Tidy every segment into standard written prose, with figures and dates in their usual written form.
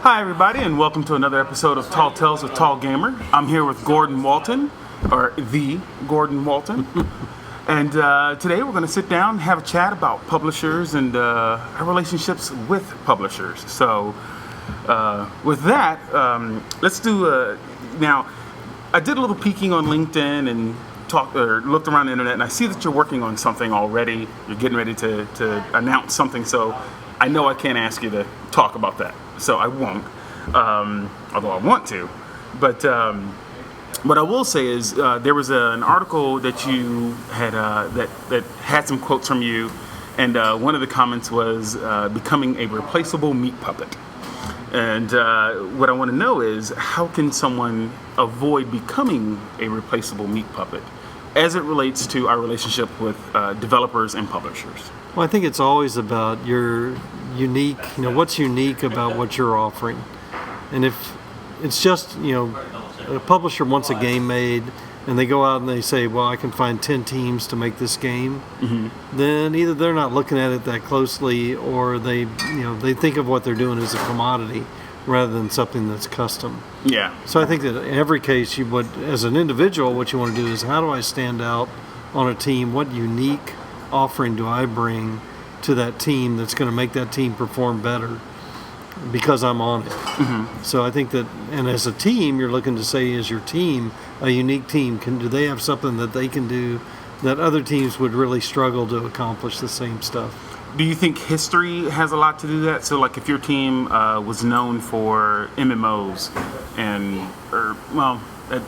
Hi everybody, and welcome to another episode of Tall Tales with TallGamer. I'm here with Gordon Walton, or the Gordon Walton. And today we're going to sit down and have a chat about publishers and our relationships with publishers. So with that, let's do now, I did a little peeking on LinkedIn and looked around the internet, and I see that you're working on something already. You're getting ready to announce something, so I know I can't ask you to talk about that. So I won't, although I want to. But what I will say is there was an article that you had that had some quotes from you, and one of the comments was becoming a replaceable meat puppet. And what I want to know is, how can someone avoid becoming a replaceable meat puppet as it relates to our relationship with developers and publishers? Well, I think it's always about your unique, what's unique about what you're offering. And if it's just, a publisher wants a game made and they go out and they say, well, I can find 10 teams to make this game, then either they're not looking at it that closely, or they think of what they're doing as a commodity rather than something that's custom. Yeah. So I think that in every case, as an individual, what you want to do is, how do I stand out on a team? What unique offering do I bring to that team that's going to make that team perform better because I'm on it? So I think that, and as a team, you're looking to say, is your team a unique team? Do they have something that they can do that other teams would really struggle to accomplish the same stuff? Do you think history has a lot to do that? So, like, if your team was known for MMOs,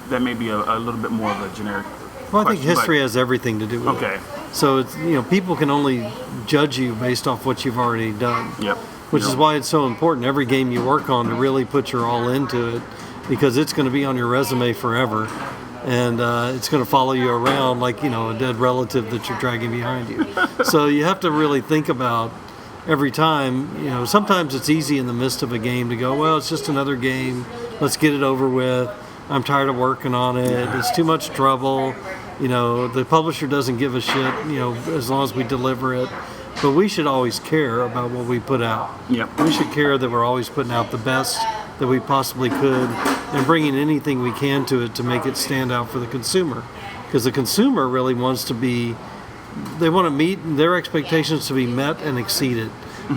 that may be a little bit more of a generic Well, I think question, history has everything to do with it. Okay. So it's, people can only judge you based off what you've already done. Yep. Which is why it's so important every game you work on to really put your all into it, because it's going to be on your resume forever, and it's going to follow you around like a dead relative that you're dragging behind you. So you have to really think about every time. Sometimes it's easy in the midst of a game to go, well, it's just another game, let's get it over with. I'm tired of working on it. It's too much trouble. The publisher doesn't give a shit, as long as we deliver it. But we should always care about what we put out. Yep. We should care that we're always putting out the best that we possibly could, and bringing anything we can to it to make it stand out for the consumer. Because the consumer really wants to they want to meet their expectations to be met and exceeded,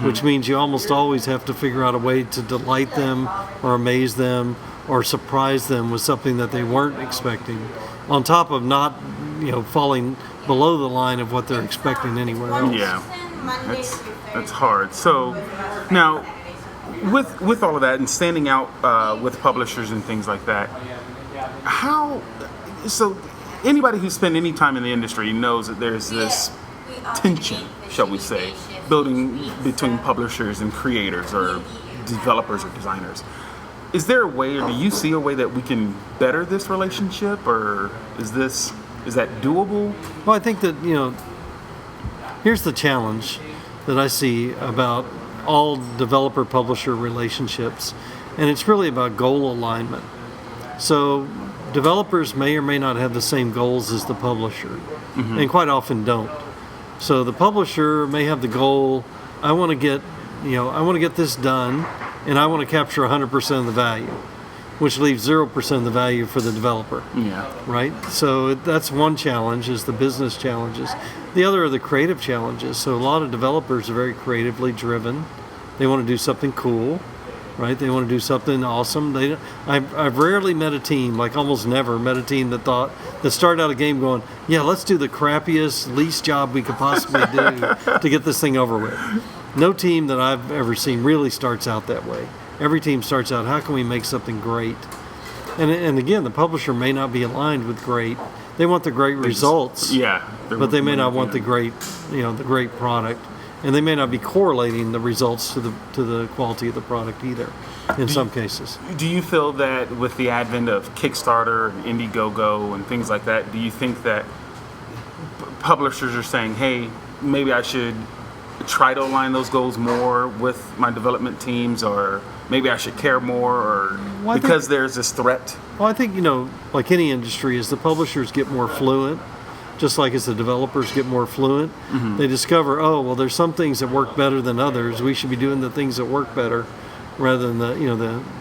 which means you almost always have to figure out a way to delight them or amaze them or surprise them with something that they weren't expecting, on top of not, falling below the line of what they're expecting anywhere else. Yeah, that's hard. So now, with all of that and standing out with publishers and things like that, so anybody who's spent any time in the industry knows that there's this tension, shall we say, building between publishers and creators or developers or designers. Is there a way, or do you see a way that we can better this relationship, or is that doable? Well, I think that, here's the challenge that I see about all developer-publisher relationships, and it's really about goal alignment. So developers may or may not have the same goals as the publisher, and quite often don't. So the publisher may have the goal, I want to get this done, and I want to capture 100% of the value, which leaves 0% of the value for the developer. Yeah. Right? So that's one challenge, is the business challenges. The other are the creative challenges. So a lot of developers are very creatively driven. They want to do something cool, right? They want to do something awesome. I've rarely met a team, like almost never met a team that started out a game going, yeah, let's do the crappiest, least job we could possibly do to get this thing over with. No team that I've ever seen really starts out that way. Every team starts out, how can we make something great? And again, the publisher may not be aligned with great. They want the great results, but they may not want the great product, and they may not be correlating the results to the quality of the product either. In some cases. Do you feel that with the advent of Kickstarter and Indiegogo and things like that, do you think that publishers are saying, hey, maybe I should try to align those goals more with my development teams, or maybe I should care more, or because there's this threat? Well, I think, like any industry, as the publishers get more fluent, just like as the developers get more fluent, they discover, there's some things that work better than others. We should be doing the things that work better. rather than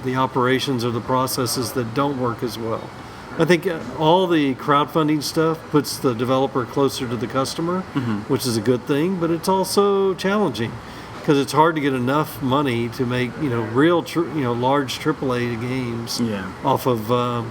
the operations or the processes that don't work as well. I think all the crowdfunding stuff puts the developer closer to the customer, which is a good thing, but it's also challenging because it's hard to get enough money to make real large AAA games off of a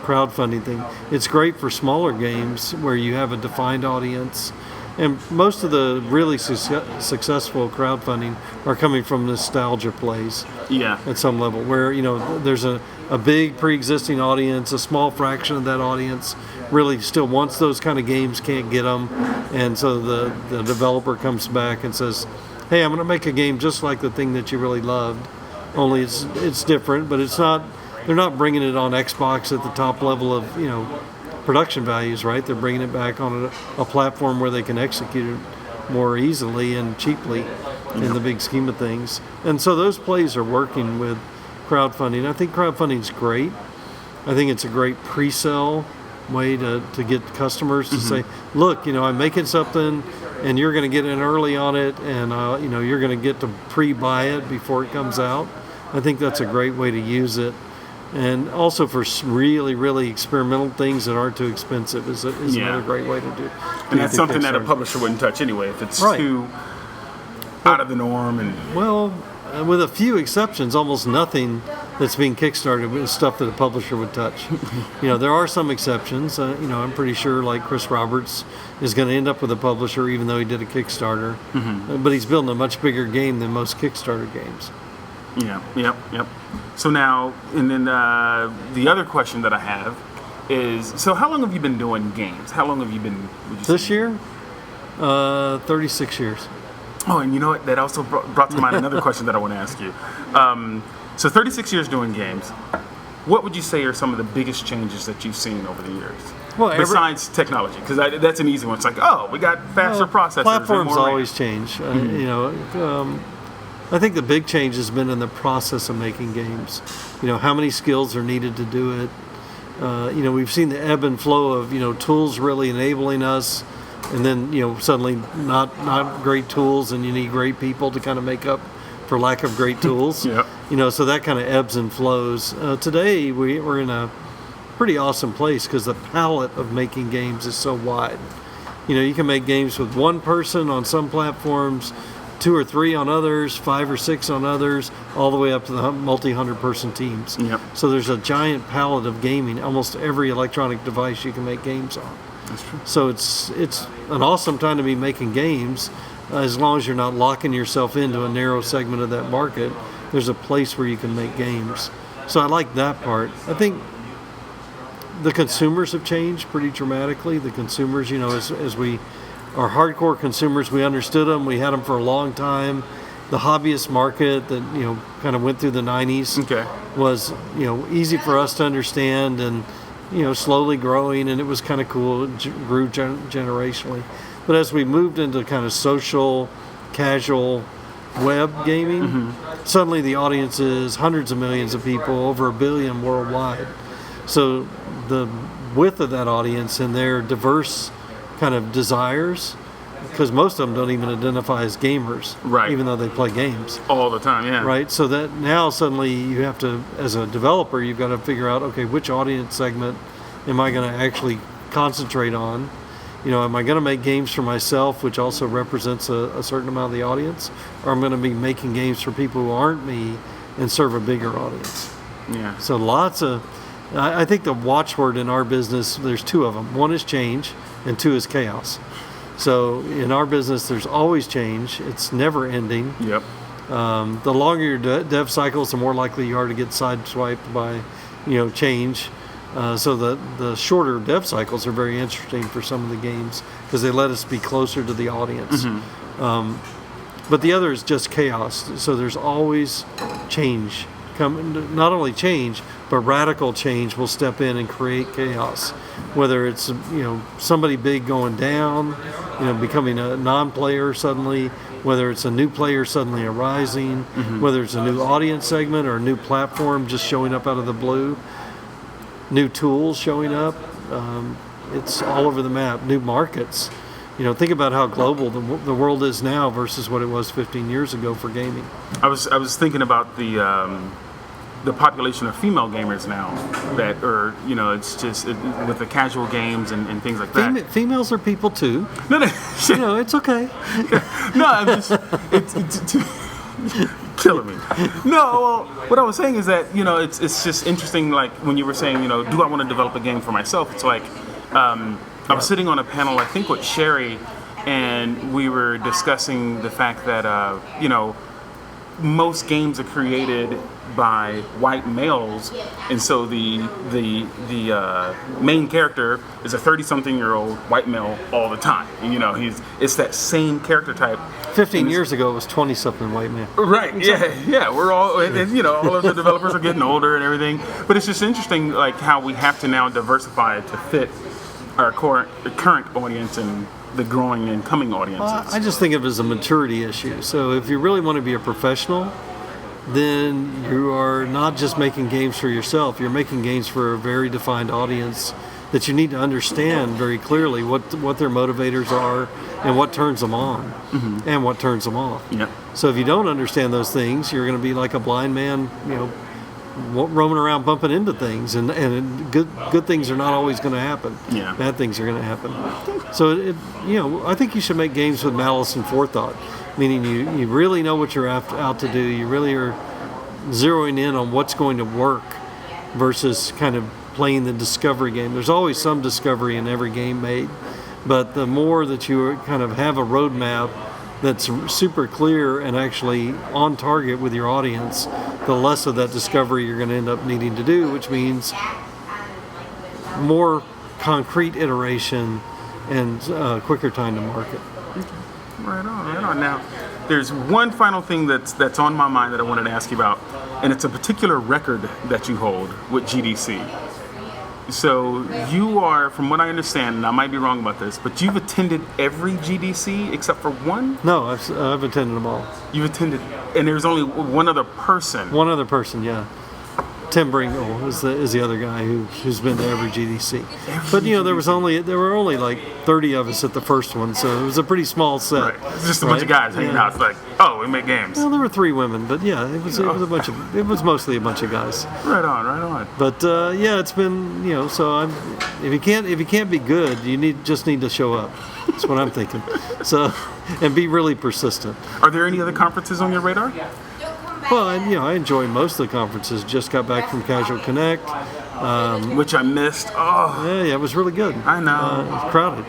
crowdfunding thing. It's great for smaller games where you have a defined audience. And most of the really successful crowdfunding are coming from nostalgia plays. Yeah. At some level, where there's a big pre-existing audience, a small fraction of that audience really still wants those kind of games, can't get them, and so the developer comes back and says, "Hey, I'm going to make a game just like the thing that you really loved, only it's different, but it's not. They're not bringing it on Xbox at the top level of production values, right? They're bringing it back on a platform where they can execute it more easily and cheaply in the big scheme of things. And so those plays are working with crowdfunding. I think crowdfunding's great. I think it's a great pre-sell way to get customers to say, look, I'm making something and you're going to get in early on it and, you're going to get to pre-buy it before it comes out. I think that's a great way to use it. And also for really, really experimental things that aren't too expensive is another great way to do it. And that's something that a publisher wouldn't touch anyway if it's too out of the norm. And well, with a few exceptions, almost nothing that's being kickstarted is stuff that a publisher would touch. There are some exceptions. I'm pretty sure like Chris Roberts is going to end up with a publisher even though he did a Kickstarter. But he's building a much bigger game than most Kickstarter games. Yeah, yep. So now, and then the other question that I have is, so how long have you been doing games? How long have you been? This year? 36 years. Oh, and you know what? That also brought to mind another question that I want to ask you. So 36 years doing games. What would you say are some of the biggest changes that you've seen over the years? Well, besides technology, because that's an easy one. It's like, oh, we got faster processors. Platforms always change. I think the big change has been in the process of making games. How many skills are needed to do it. We've seen the ebb and flow of tools really enabling us, and then suddenly not great tools, and you need great people to kind of make up for lack of great tools. So that kind of ebbs and flows. Today we're in a pretty awesome place because the palette of making games is so wide. You can make games with one person on some platforms, 2 or 3 on others, 5 or 6 on others, all the way up to the multi-100-person teams. So there's a giant palette of gaming. Almost every electronic device you can make games on. That's true. So it's an awesome time to be making games, as long as you're not locking yourself into a narrow segment of that market. There's a place where you can make games. So I like that part. I think the consumers have changed pretty dramatically. The consumers, as we are hardcore consumers, we understood them. We had them for a long time. The hobbyist market that kind of went through the 90s was easy for us to understand and slowly growing, and it was kind of cool. It grew generationally. But as we moved into kind of social, casual web gaming, suddenly the audience is hundreds of millions of people, over 1 billion worldwide. So the width of that audience and their diverse kind of desires, because most of them don't even identify as gamers, even though they play games all the time, right? So that now suddenly you have to, as a developer, you've got to figure out, okay, which audience segment am I going to actually concentrate on? Am I going to make games for myself, which also represents a certain amount of the audience, or I'm going to be making games for people who aren't me and serve a bigger audience? So lots of, I think the watchword in our business, there's 2 of them. 1 is change, and 2 is chaos. So in our business, there's always change. It's never ending. The longer your dev cycles, the more likely you are to get sideswiped by, change. So the shorter dev cycles are very interesting for some of the games because they let us be closer to the audience. But the other is just chaos. So there's always change. Not only change, but radical change will step in and create chaos. Whether it's somebody big going down, becoming a non-player suddenly, whether it's a new player suddenly arising, whether it's a new audience segment or a new platform just showing up out of the blue, new tools showing up. It's all over the map. New markets. think about how global the world is now versus what it was 15 years ago for gaming. I was thinking about the population of female gamers now that are, it's just with the casual games and things like that. Females are people too. No, It's okay. no, I'm just it's killing me. No, well, what I was saying is that it's just interesting. Like when you were saying, do I want to develop a game for myself? It's like I was sitting on a panel, I think with Sherry, and we were discussing the fact that most games are created by white males, and so the main character is a 30-something-year-old white male all the time. It's that same character type. 15 years ago, it was 20-something white men. Right? Yeah. We're all, and all of the developers are getting older and everything. But it's just interesting, like how we have to now diversify to fit our current audience and the growing and coming audiences. Well, I just think of it as a maturity issue. So if you really want to be a professional, then you are not just making games for yourself. You're making games for a very defined audience that you need to understand very clearly what their motivators are and what turns them on and what turns them off. Yeah. So if you don't understand those things, you're going to be like a blind man, roaming around bumping into things, and good things are not always going to happen. Yeah. Bad things are going to happen. So I think you should make games with malice and forethought, meaning you really know what you're out to do. You really are zeroing in on what's going to work versus kind of playing the discovery game. There's always some discovery in every game made, but the more that you kind of have a roadmap that's super clear and actually on target with your audience, the less of that discovery you're going to end up needing to do, which means more concrete iteration and quicker time to market. Right on. Now, there's one final thing that's on my mind that I wanted to ask you about, and it's a particular record that you hold with GDC. So you are, from what I understand, and I might be wrong about this, but you've attended every GDC except for one? No, I've attended them all. You've attended, and there's only one other person. One other person, yeah. Tim Bringle is the other guy who's been to every GDC. But there were only like 30 of us at the first one, so it was a pretty small set. Right. It's just a bunch of guys hanging out. It's like, oh, we make games. Well, there were 3 women, but yeah, it was mostly a bunch of guys. Right on. But it's been so if you can't be good, you just need to show up. That's what I'm thinking. So and be really persistent. Are there any other conferences on your radar? Well, I enjoy most of the conferences. Just got back from Casual Connect, which I missed. Oh, yeah, it was really good. I know. It was crowded.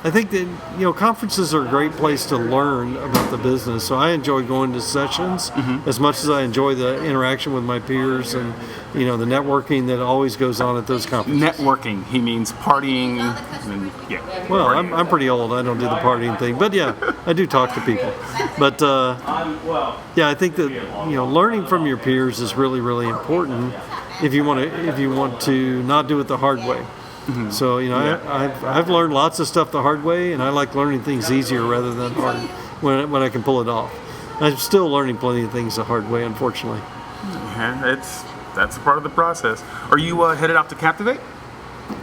I think that conferences are a great place to learn about the business. So I enjoy going to sessions as much as I enjoy the interaction with my peers and the networking that always goes on at those conferences. Networking. He means partying. And, yeah. Well, I'm pretty old. I don't do the partying thing, but yeah, I do talk to people. But I think that learning from your peers is really, really important if you want to not do it the hard way. So I've learned lots of stuff the hard way, and I like learning things easier rather than hard when I can pull it off. I'm still learning plenty of things the hard way, unfortunately. Yeah, that's a part of the process. Are you headed out to Captivate?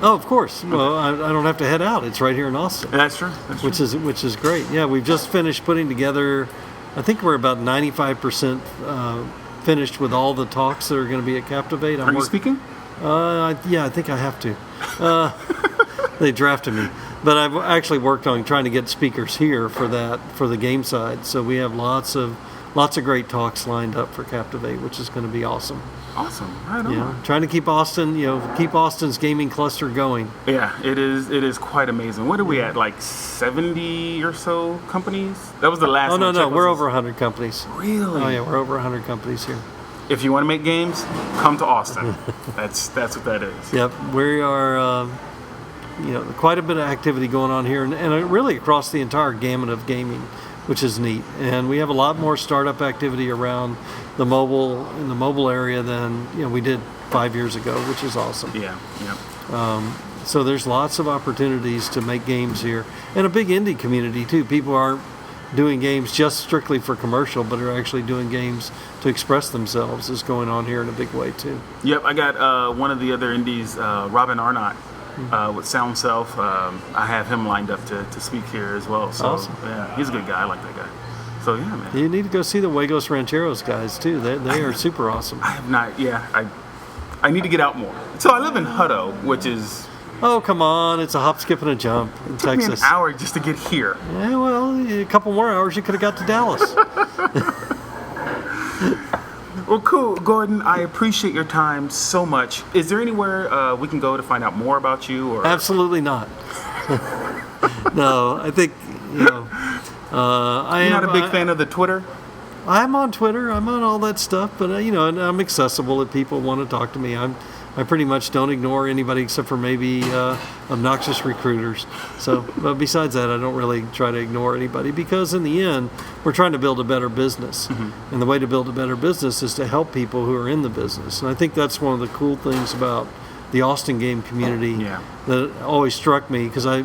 Oh, of course. Well, I don't have to head out. It's right here in Austin. That's true. Which is great. Yeah, we've just finished putting together. I think we're about 95% finished with all the talks that are going to be at Captivate. Are you speaking? Yeah, I think I have to. They drafted me, but I've actually worked on trying to get speakers here for the game side. So we have lots of great talks lined up for Captivate, which is going to be awesome. Awesome, right on. Trying to keep Austin's gaming cluster going. Yeah, it is quite amazing. What are we at? Like 70 or so companies? That was the last one. Oh no, we're over 100 companies. Really? Oh yeah, we're over 100 companies here. If you want to make games, come to Austin. That's what that is. Yep, we are. Quite a bit of activity going on here, and really across the entire gamut of gaming, which is neat. And we have a lot more startup activity around in the mobile area than we did 5 years ago, which is awesome. Yeah. So there's lots of opportunities to make games here, and a big indie community too. People aren't doing games just strictly for commercial, but are actually doing games to express themselves is going on here in a big way too. Yep, I got one of the other indies, Robin Arnott, with Sound Self. I have him lined up to speak here as well. So Awesome. yeah, he's a good guy. I like that guy. So yeah, man. You need to go see the Huegos Rancheros guys too. They are super awesome. I have not. Yeah, I need to get out more. So I live in Hutto, which is Oh, come on. It's a hop, skip, and a jump in took me Texas. an hour just to get here. Yeah, well, a couple more hours, you could have got to Dallas. Well, cool, Gordon. I appreciate your time so much. Is there anywhere we can go to find out more about you? Or Absolutely not. No, I think, you know, you're not a big fan of the Twitter? I'm on Twitter. I'm on all that stuff, but you know, and I'm accessible if people want to talk to me. I pretty much don't ignore anybody except for maybe obnoxious recruiters. So, but besides that, I don't really try to ignore anybody because in the end, we're trying to build a better business, and the way to build a better business is to help people who are in the business. And I think that's one of the cool things about the Austin game community that always struck me because I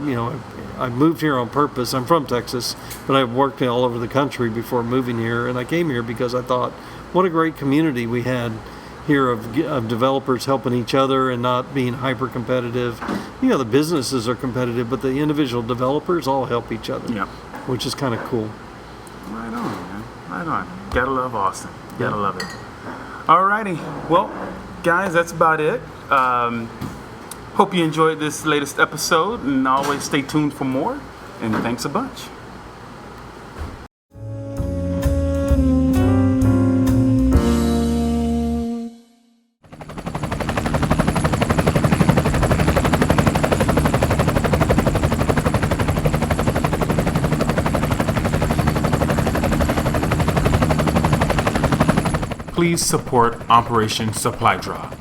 moved here on purpose. I'm from Texas, but I've worked all over the country before moving here, and I came here because I thought, what a great community we had here of developers helping each other and not being hyper competitive. You know, the businesses are competitive, but the individual developers all help each other, which is kind of cool. Right on, man. Right on. Gotta love Austin. Gotta love it. Alrighty. Well, guys, that's about it. Hope you enjoyed this latest episode, and always stay tuned for more. And thanks a bunch. Please support Operation Supply Drop.